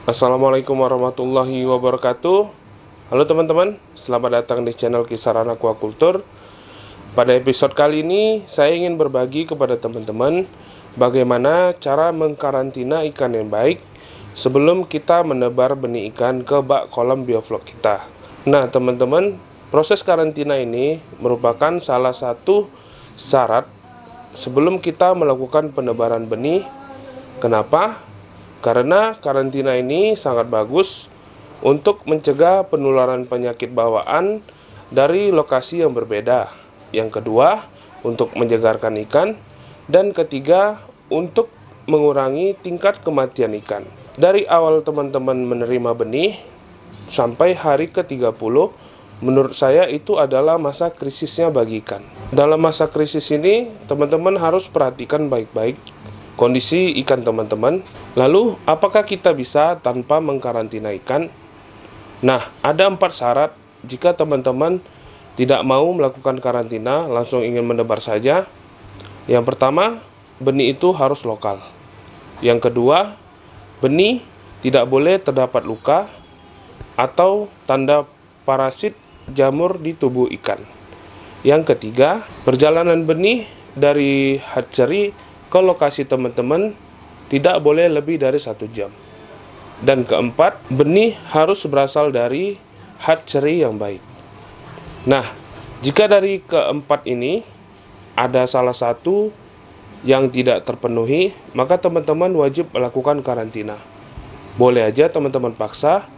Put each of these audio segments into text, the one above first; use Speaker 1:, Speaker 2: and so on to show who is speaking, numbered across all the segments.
Speaker 1: Assalamualaikum warahmatullahi wabarakatuh. Halo teman-teman, selamat datang di channel Kisaran Aquaculture. Pada episode kali ini, saya ingin berbagi kepada teman-teman bagaimana cara mengkarantina ikan yang baik sebelum kita menebar benih ikan ke bak kolam bioflok kita. Nah teman-teman, proses karantina ini merupakan salah satu syarat sebelum kita melakukan penebaran benih. Kenapa? Karena karantina ini sangat bagus untuk mencegah penularan penyakit bawaan dari lokasi yang berbeda. Yang kedua, untuk menyegarkan ikan. Dan ketiga, untuk mengurangi tingkat kematian ikan. Dari awal teman-teman menerima benih sampai hari ke-30, menurut saya itu adalah masa krisisnya bagi ikan. Dalam masa krisis ini, teman-teman harus perhatikan baik-baik kondisi ikan teman-teman. Lalu, apakah kita bisa tanpa mengkarantina ikan? Nah, ada 4 syarat jika teman-teman tidak mau melakukan karantina, langsung ingin menebar saja. Yang pertama, benih itu harus lokal. Yang kedua, benih tidak boleh terdapat luka atau tanda parasit jamur di tubuh ikan. Yang ketiga, perjalanan benih dari hatchery ke lokasi teman-teman tidak boleh lebih dari 1 jam. Dan keempat, benih harus berasal dari hatchery yang baik. Nah, jika dari keempat ini ada salah satu yang tidak terpenuhi, maka teman-teman wajib melakukan karantina. Boleh aja teman-teman paksa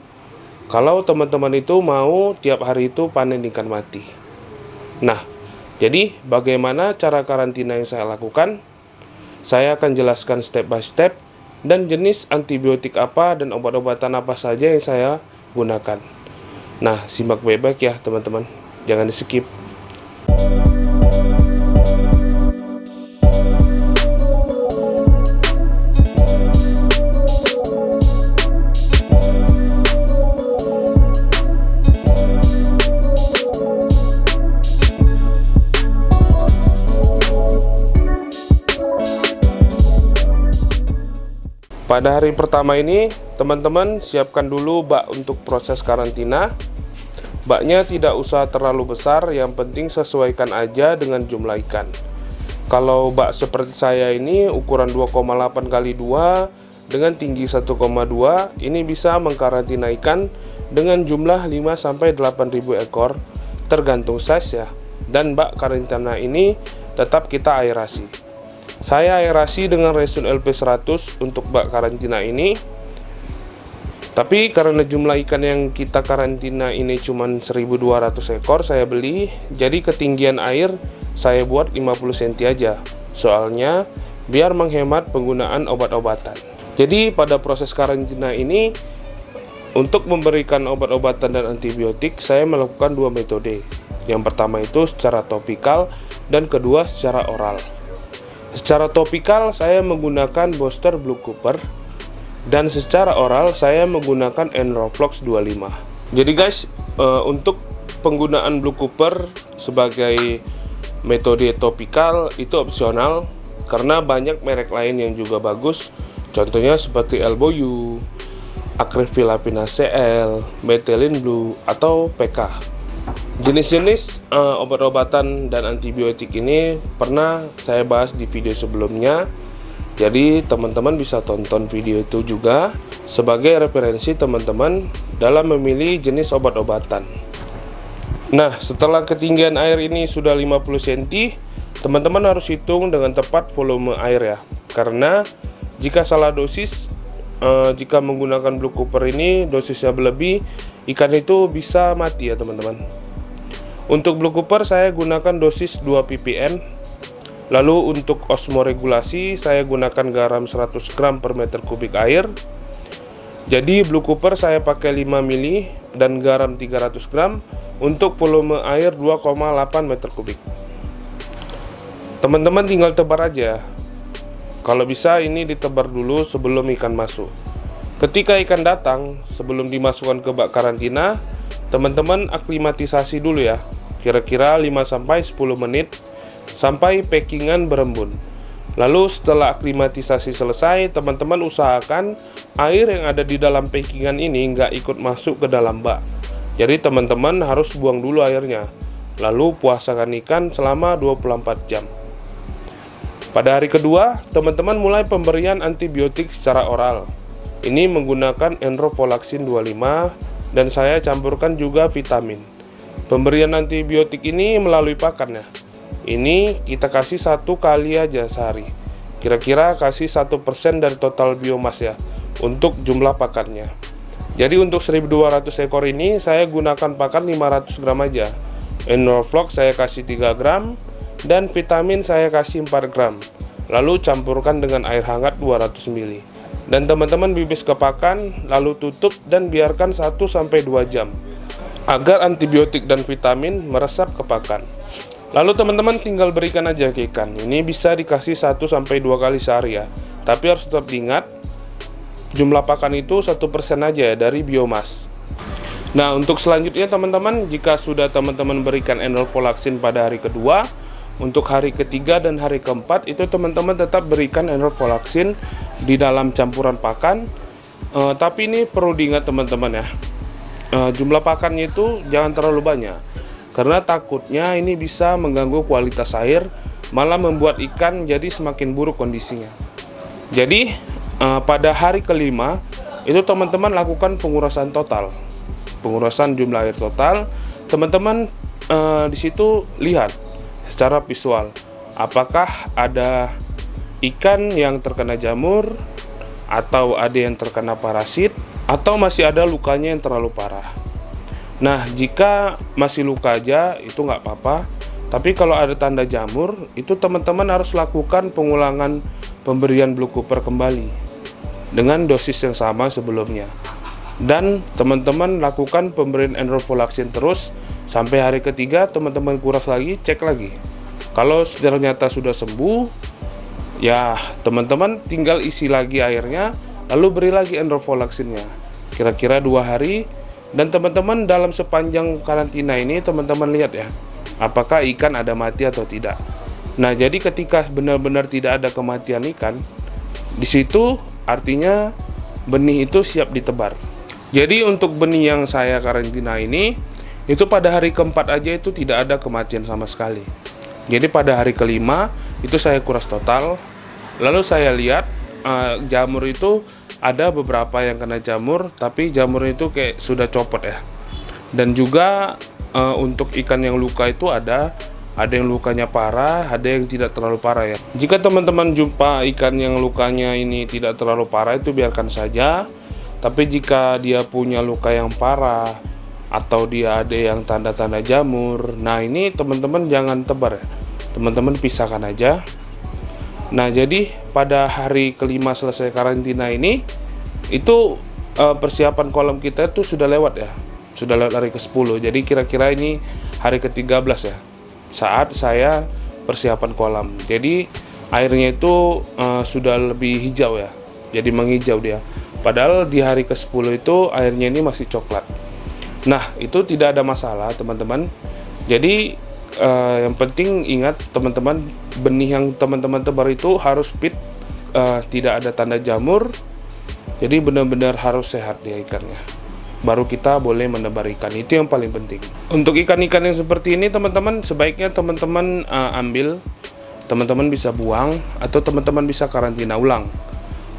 Speaker 1: kalau teman-teman itu mau tiap hari itu panen ikan mati. Nah, jadi bagaimana cara karantina yang saya lakukan? Saya akan jelaskan step by step dan jenis antibiotik apa dan obat-obatan apa saja yang saya gunakan. Nah, simak baik-baik ya teman-teman, jangan di-skip. Pada hari pertama ini, teman-teman siapkan dulu bak untuk proses karantina. Baknya tidak usah terlalu besar, yang penting sesuaikan aja dengan jumlah ikan. Kalau bak seperti saya ini ukuran 2,8 x 2 dengan tinggi 1,2, ini bisa mengkarantina ikan dengan jumlah 5-8.000 ekor, tergantung size ya. Dan bak karantina ini tetap kita aerasi. Saya aerasi dengan Resun LP100 untuk bak karantina ini. Tapi karena jumlah ikan yang kita karantina ini cuma 1.200 ekor saya beli, jadi ketinggian air saya buat 50 cm aja. Soalnya biar menghemat penggunaan obat-obatan. Jadi pada proses karantina ini, untuk memberikan obat-obatan dan antibiotik, saya melakukan 2 metode. Yang pertama itu secara topikal dan kedua secara oral. Secara topikal saya menggunakan booster Blue Cooper dan secara oral saya menggunakan Enroflox 25. Jadi guys, untuk penggunaan Blue Cooper sebagai metode topikal itu opsional karena banyak merek lain yang juga bagus. Contohnya seperti Elbow, Acryphilapina CL, Methylene Blue atau PK. Jenis-jenis obat-obatan dan antibiotik ini pernah saya bahas di video sebelumnya. Jadi teman-teman bisa tonton video itu juga sebagai referensi teman-teman dalam memilih jenis obat-obatan. Nah, setelah ketinggian air ini sudah 50 cm, teman-teman harus hitung dengan tepat volume air ya. Karena jika salah dosis, jika menggunakan Blue Cooper ini dosisnya berlebih, ikan itu bisa mati ya teman-teman. Untuk Blue Cooper saya gunakan dosis 2 ppm. Lalu untuk osmoregulasi saya gunakan garam 100 gram per meter kubik air. Jadi Blue Cooper saya pakai 5 mili dan garam 300 gram untuk volume air 2,8 meter kubik. Teman-teman tinggal tebar aja. Kalau bisa ini ditebar dulu sebelum ikan masuk. Ketika ikan datang, sebelum dimasukkan ke bak karantina, teman-teman aklimatisasi dulu ya, kira-kira 5-10 menit sampai packingan berembun. Lalu setelah aklimatisasi selesai, teman-teman usahakan air yang ada di dalam packingan ini nggak ikut masuk ke dalam bak. Jadi teman-teman harus buang dulu airnya. Lalu puasakan ikan selama 24 jam. Pada hari kedua, teman-teman mulai pemberian antibiotik secara oral. Ini menggunakan Enrofloxacin 25 dan saya campurkan juga vitamin. Pemberian antibiotik ini melalui pakan ya. Ini kita kasih 1 kali aja sehari. Kira-kira kasih 1% dari total biomas ya untuk jumlah pakannya. Jadi untuk 1200 ekor ini saya gunakan pakan 500 gram aja. Enroflox saya kasih 3 gram dan vitamin saya kasih 4 gram. Lalu campurkan dengan air hangat 200 ml. Dan teman-teman bibis ke pakan, lalu tutup dan biarkan 1-2 jam agar antibiotik dan vitamin meresap ke pakan. Lalu teman-teman tinggal berikan aja ke ikan. Ini bisa dikasih 1-2 kali sehari ya. Tapi harus tetap diingat, jumlah pakan itu 1% aja ya dari biomas. Nah, untuk selanjutnya teman-teman, jika sudah teman-teman berikan Enrofloxacin pada hari kedua, untuk hari ketiga dan hari keempat itu teman-teman tetap berikan Enrofloxacin di dalam campuran pakan. Tapi ini perlu diingat teman-teman ya, jumlah pakannya itu jangan terlalu banyak. Karena takutnya ini bisa mengganggu kualitas air, malah membuat ikan jadi semakin buruk kondisinya. Jadi pada hari kelima itu teman-teman lakukan pengurasan total, pengurasan jumlah air total. Teman-teman di situ lihat secara visual apakah ada ikan yang terkena jamur, atau ada yang terkena parasit, atau masih ada lukanya yang terlalu parah. Nah, jika masih luka aja itu nggak apa-apa, tapi kalau ada tanda jamur itu teman-teman harus lakukan pengulangan pemberian Blue Cooper kembali dengan dosis yang sama sebelumnya. Dan teman-teman lakukan pemberian Enrofloxacin terus sampai hari ketiga. Teman-teman kuras lagi, cek lagi. Kalau ternyata sudah sembuh, ya teman-teman tinggal isi lagi airnya, lalu beri lagi Enrofloxacinnya kira-kira 2 hari. Dan teman-teman dalam sepanjang karantina ini teman-teman lihat ya, apakah ikan ada mati atau tidak. Nah, jadi ketika benar-benar tidak ada kematian ikan, di situ artinya benih itu siap ditebar. Jadi untuk benih yang saya karantina ini, itu pada hari keempat aja itu tidak ada kematian sama sekali. Jadi pada hari kelima itu saya kuras total. Lalu saya lihat jamur itu ada beberapa yang kena jamur, tapi jamur itu kayak sudah copot ya. Dan juga untuk ikan yang luka itu ada yang lukanya parah, ada yang tidak terlalu parah ya. Jika teman-teman jumpa ikan yang lukanya ini tidak terlalu parah, itu biarkan saja. Tapi jika dia punya luka yang parah atau dia ada yang tanda-tanda jamur, nah ini teman-teman jangan tebar ya. Teman-teman pisahkan aja. Nah, jadi pada hari kelima selesai karantina ini, itu persiapan kolam kita itu sudah lewat ya, sudah lewat hari ke-10. Jadi kira-kira ini hari ke-13 ya, saat saya persiapan kolam. Jadi airnya itu sudah lebih hijau ya, jadi menghijau dia. Padahal di hari ke-10 itu airnya ini masih coklat. Nah, itu tidak ada masalah teman-teman. Jadi yang penting ingat teman-teman, benih yang teman-teman tebar itu harus fit, tidak ada tanda jamur. Jadi benar-benar harus sehat dia ikannya, baru kita boleh menebar ikan. Itu yang paling penting. Untuk ikan-ikan yang seperti ini teman-teman, sebaiknya teman-teman ambil, teman-teman bisa buang atau teman-teman bisa karantina ulang.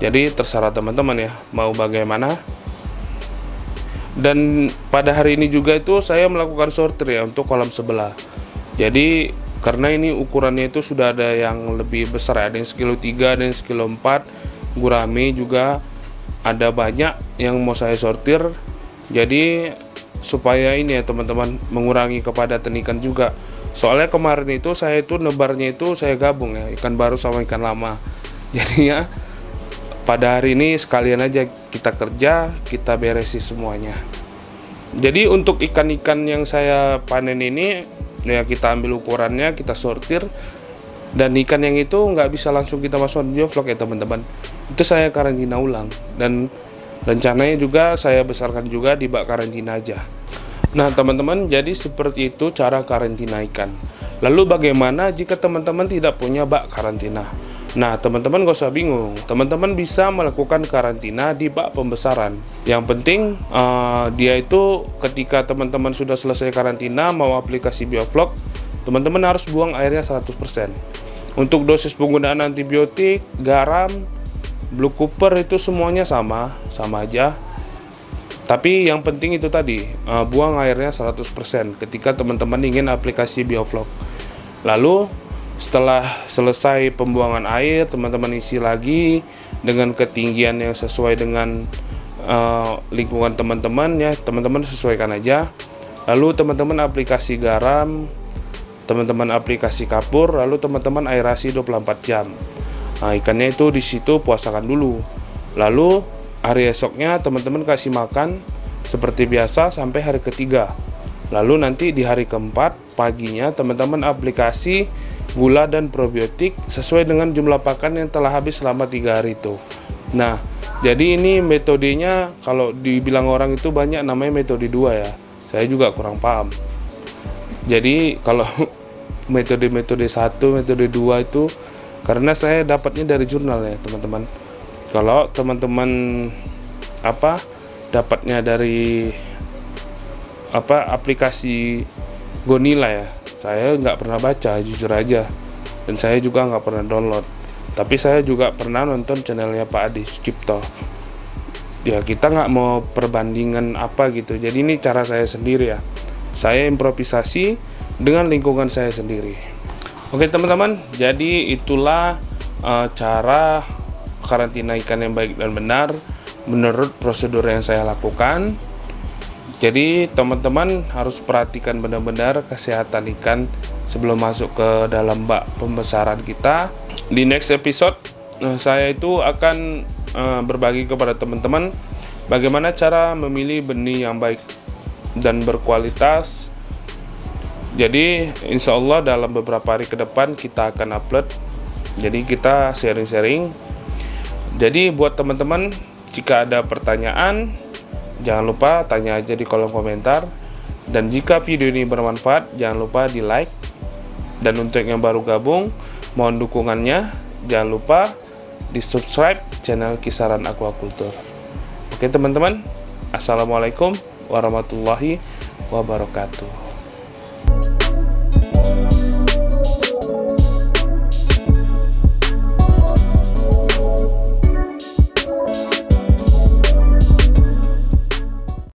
Speaker 1: Jadi terserah teman-teman ya mau bagaimana. Dan pada hari ini juga itu saya melakukan sortir ya untuk kolam sebelah. Jadi karena ini ukurannya itu sudah ada yang lebih besar ya, ada yang 1,3 kg, ada yang 1,4 kg. Gurame juga ada banyak yang mau saya sortir. Jadi supaya ini ya teman-teman, mengurangi kepadatan ikan juga. Soalnya kemarin itu saya itu nebarnya itu saya gabung ya, ikan baru sama ikan lama. Jadinya pada hari ini sekalian aja kita kerja, kita beresi semuanya. Jadi untuk ikan-ikan yang saya panen ini ya kita ambil ukurannya, kita sortir. Dan ikan yang itu nggak bisa langsung kita masukkan bioflok ya teman-teman, itu saya karantina ulang. Dan rencananya juga saya besarkan juga di bak karantina aja. Nah teman-teman, jadi seperti itu cara karantina ikan. Lalu bagaimana jika teman-teman tidak punya bak karantina? Nah, teman-teman gak usah bingung. Teman-teman bisa melakukan karantina di bak pembesaran. Yang penting dia itu ketika teman-teman sudah selesai karantina mau aplikasi Bioflok, teman-teman harus buang airnya 100%. Untuk dosis penggunaan antibiotik, garam, Blue Cooper itu semuanya sama aja. Tapi yang penting itu tadi, buang airnya 100% ketika teman-teman ingin aplikasi Bioflok. Lalu setelah selesai pembuangan air, teman-teman isi lagi dengan ketinggian yang sesuai dengan lingkungan teman-teman ya, teman-teman sesuaikan aja. Lalu teman-teman aplikasi garam, teman-teman aplikasi kapur, lalu teman-teman aerasi 24 jam. Nah, ikannya itu di situ puasakan dulu. Lalu hari esoknya teman-teman kasih makan seperti biasa sampai hari ketiga. Lalu nanti di hari keempat paginya teman-teman aplikasi gula dan probiotik sesuai dengan jumlah pakan yang telah habis selama 3 hari itu. Nah, jadi ini metodenya kalau dibilang orang itu banyak namanya metode 2 ya. Saya juga kurang paham. Jadi kalau metode 1, metode 2 itu karena saya dapatnya dari jurnal ya, teman-teman. Kalau teman-teman dapatnya dari aplikasi Gonila ya, saya nggak pernah baca, jujur aja, dan saya juga nggak pernah download. Tapi saya juga pernah nonton channelnya Pak Adi Sucipto. Ya kita nggak mau perbandingan gitu. Jadi ini cara saya sendiri ya. Saya improvisasi dengan lingkungan saya sendiri. Oke teman-teman, jadi itulah cara karantina ikan yang baik dan benar menurut prosedur yang saya lakukan. Jadi teman-teman harus perhatikan benar-benar kesehatan ikan sebelum masuk ke dalam bak pembesaran kita. Di next episode saya itu akan berbagi kepada teman-teman bagaimana cara memilih benih yang baik dan berkualitas. Jadi insya Allah dalam beberapa hari ke depan kita akan upload. Jadi kita sharing-sharing. Jadi buat teman-teman jika ada pertanyaan, jangan lupa tanya aja di kolom komentar. Dan jika video ini bermanfaat, jangan lupa di like. Dan untuk yang baru gabung, mohon dukungannya. Jangan lupa di subscribe channel Kisaran Aquaculture. Oke teman-teman, assalamualaikum warahmatullahi wabarakatuh.